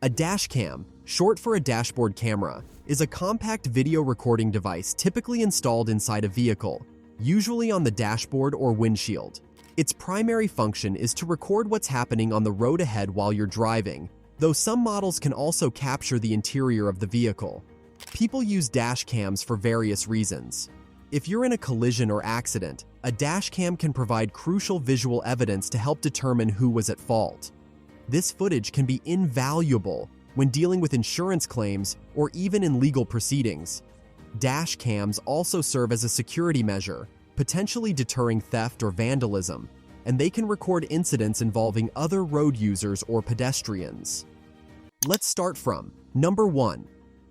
A dash cam, short for a dashboard camera, is a compact video recording device typically installed inside a vehicle, usually on the dashboard or windshield. Its primary function is to record what's happening on the road ahead while you're driving, though some models can also capture the interior of the vehicle. People use dash cams for various reasons. If you're in a collision or accident, a dash cam can provide crucial visual evidence to help determine who was at fault. This footage can be invaluable when dealing with insurance claims or even in legal proceedings. Dash cams also serve as a security measure, potentially deterring theft or vandalism, and they can record incidents involving other road users or pedestrians. Let's start from number 1.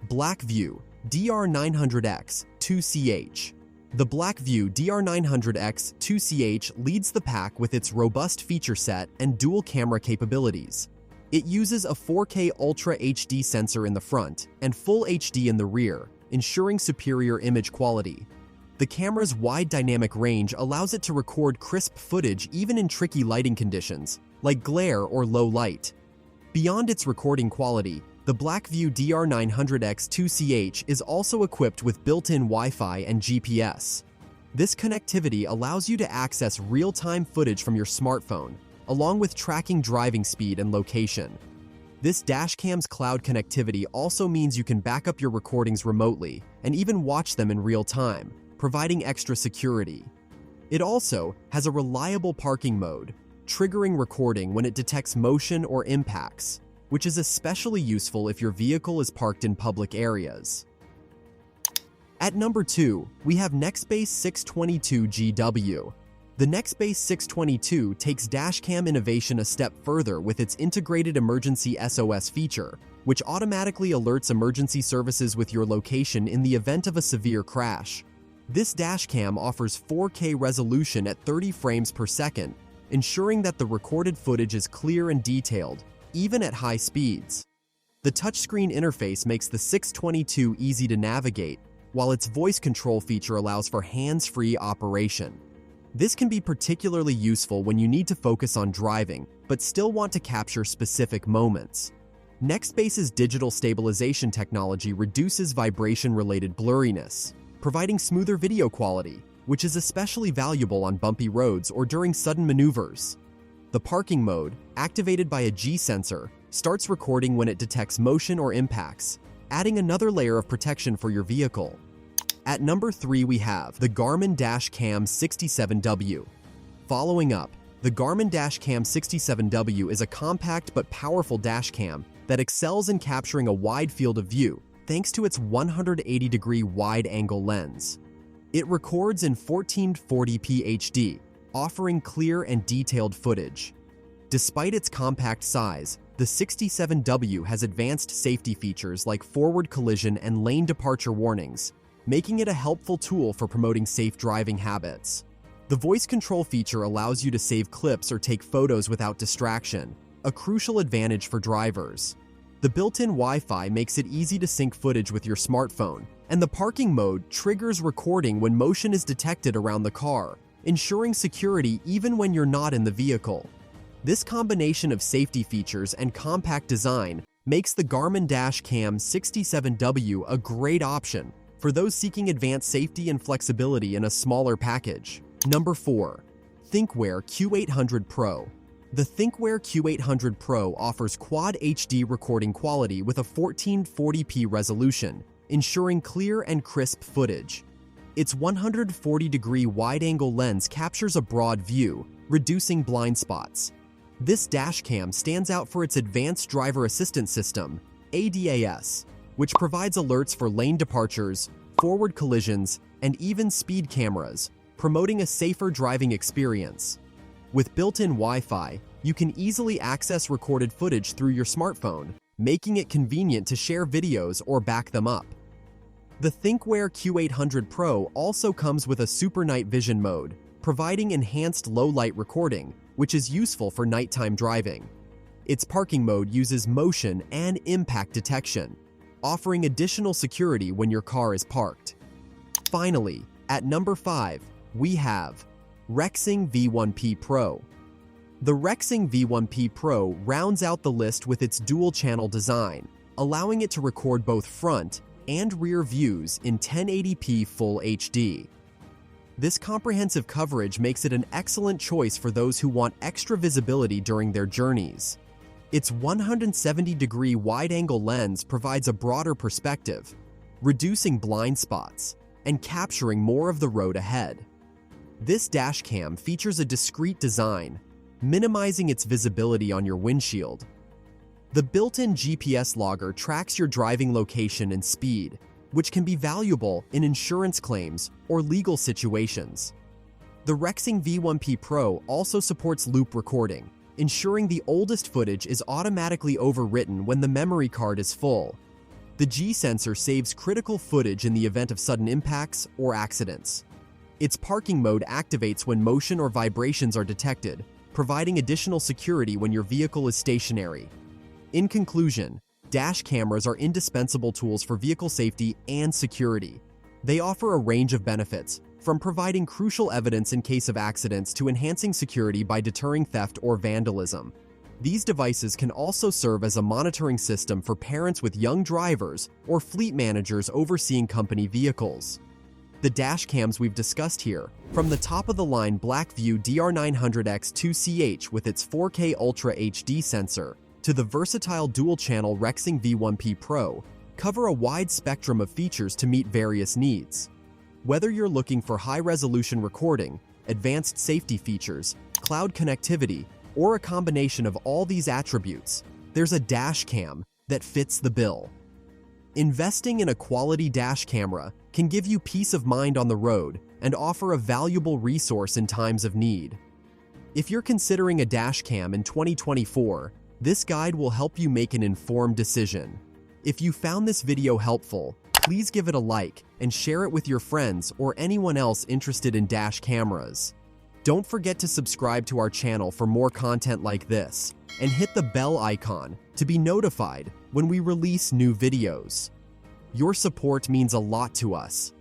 BlackView DR900X-2CH. The BlackView DR900X-2CH leads the pack with its robust feature set and dual camera capabilities. It uses a 4K Ultra HD sensor in the front and Full HD in the rear, ensuring superior image quality. The camera's wide dynamic range allows it to record crisp footage even in tricky lighting conditions, like glare or low light. Beyond its recording quality, the BlackView DR900X2CH is also equipped with built-in Wi-Fi and GPS. This connectivity allows you to access real-time footage from your smartphone, along with tracking driving speed and location. This dashcam's cloud connectivity also means you can back up your recordings remotely and even watch them in real time, providing extra security. It also has a reliable parking mode, triggering recording when it detects motion or impacts, which is especially useful if your vehicle is parked in public areas. At number 2, we have Nextbase 622GW. The Nextbase 622 takes dashcam innovation a step further with its integrated emergency SOS feature, which automatically alerts emergency services with your location in the event of a severe crash. This dashcam offers 4K resolution at 30 frames per second, ensuring that the recorded footage is clear and detailed, even at high speeds. The touchscreen interface makes the 622 easy to navigate, while its voice control feature allows for hands-free operation. This can be particularly useful when you need to focus on driving, but still want to capture specific moments. Nextbase's digital stabilization technology reduces vibration-related blurriness, providing smoother video quality, which is especially valuable on bumpy roads or during sudden maneuvers. The parking mode, activated by a G sensor, starts recording when it detects motion or impacts, adding another layer of protection for your vehicle. At number 3, we have the Garmin Dash Cam 67W. Following up, the Garmin Dash Cam 67W is a compact but powerful dash cam that excels in capturing a wide field of view thanks to its 180-degree wide-angle lens. It records in 1440p HD, offering clear and detailed footage. Despite its compact size, the 67W has advanced safety features like forward collision and lane departure warnings, making it a helpful tool for promoting safe driving habits. The voice control feature allows you to save clips or take photos without distraction, a crucial advantage for drivers. The built-in Wi-Fi makes it easy to sync footage with your smartphone, and the parking mode triggers recording when motion is detected around the car, ensuring security even when you're not in the vehicle. This combination of safety features and compact design makes the Garmin Dash Cam 67W a great option for those seeking advanced safety and flexibility in a smaller package. Number 4. Thinkware Q800 Pro. The Thinkware Q800 Pro offers Quad HD recording quality with a 1440p resolution, ensuring clear and crisp footage. Its 140-degree wide-angle lens captures a broad view, reducing blind spots. This dashcam stands out for its advanced driver assistance system, ADAS, which provides alerts for lane departures, forward collisions, and even speed cameras, promoting a safer driving experience. With built-in Wi-Fi, you can easily access recorded footage through your smartphone, making it convenient to share videos or back them up. The Thinkware Q800 Pro also comes with a Super Night Vision mode, providing enhanced low-light recording, which is useful for nighttime driving. Its parking mode uses motion and impact detection, offering additional security when your car is parked. Finally, at number 5, we have Rexing V1P Pro. The Rexing V1P Pro rounds out the list with its dual-channel design, allowing it to record both front and rear views in 1080p Full HD. This comprehensive coverage makes it an excellent choice for those who want extra visibility during their journeys. Its 170-degree wide-angle lens provides a broader perspective, reducing blind spots and capturing more of the road ahead. This dash cam features a discreet design, minimizing its visibility on your windshield. The built-in GPS logger tracks your driving location and speed, which can be valuable in insurance claims or legal situations. The Rexing V1P Pro also supports loop recording, ensuring the oldest footage is automatically overwritten when the memory card is full. The G sensor saves critical footage in the event of sudden impacts or accidents. Its parking mode activates when motion or vibrations are detected, providing additional security when your vehicle is stationary. In conclusion, dash cameras are indispensable tools for vehicle safety and security. They offer a range of benefits, from providing crucial evidence in case of accidents to enhancing security by deterring theft or vandalism. These devices can also serve as a monitoring system for parents with young drivers or fleet managers overseeing company vehicles. The dash cams we've discussed here, from the top-of-the-line BlackView DR900X2CH with its 4K Ultra HD sensor to the versatile dual-channel Rexing V1P Pro, cover a wide spectrum of features to meet various needs. Whether you're looking for high-resolution recording, advanced safety features, cloud connectivity, or a combination of all these attributes, there's a dash cam that fits the bill. Investing in a quality dash camera can give you peace of mind on the road and offer a valuable resource in times of need. If you're considering a dash cam in 2024, this guide will help you make an informed decision. If you found this video helpful, please give it a like and share it with your friends or anyone else interested in dash cameras. Don't forget to subscribe to our channel for more content like this, and hit the bell icon to be notified when we release new videos. Your support means a lot to us.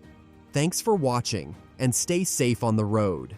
Thanks for watching, and stay safe on the road.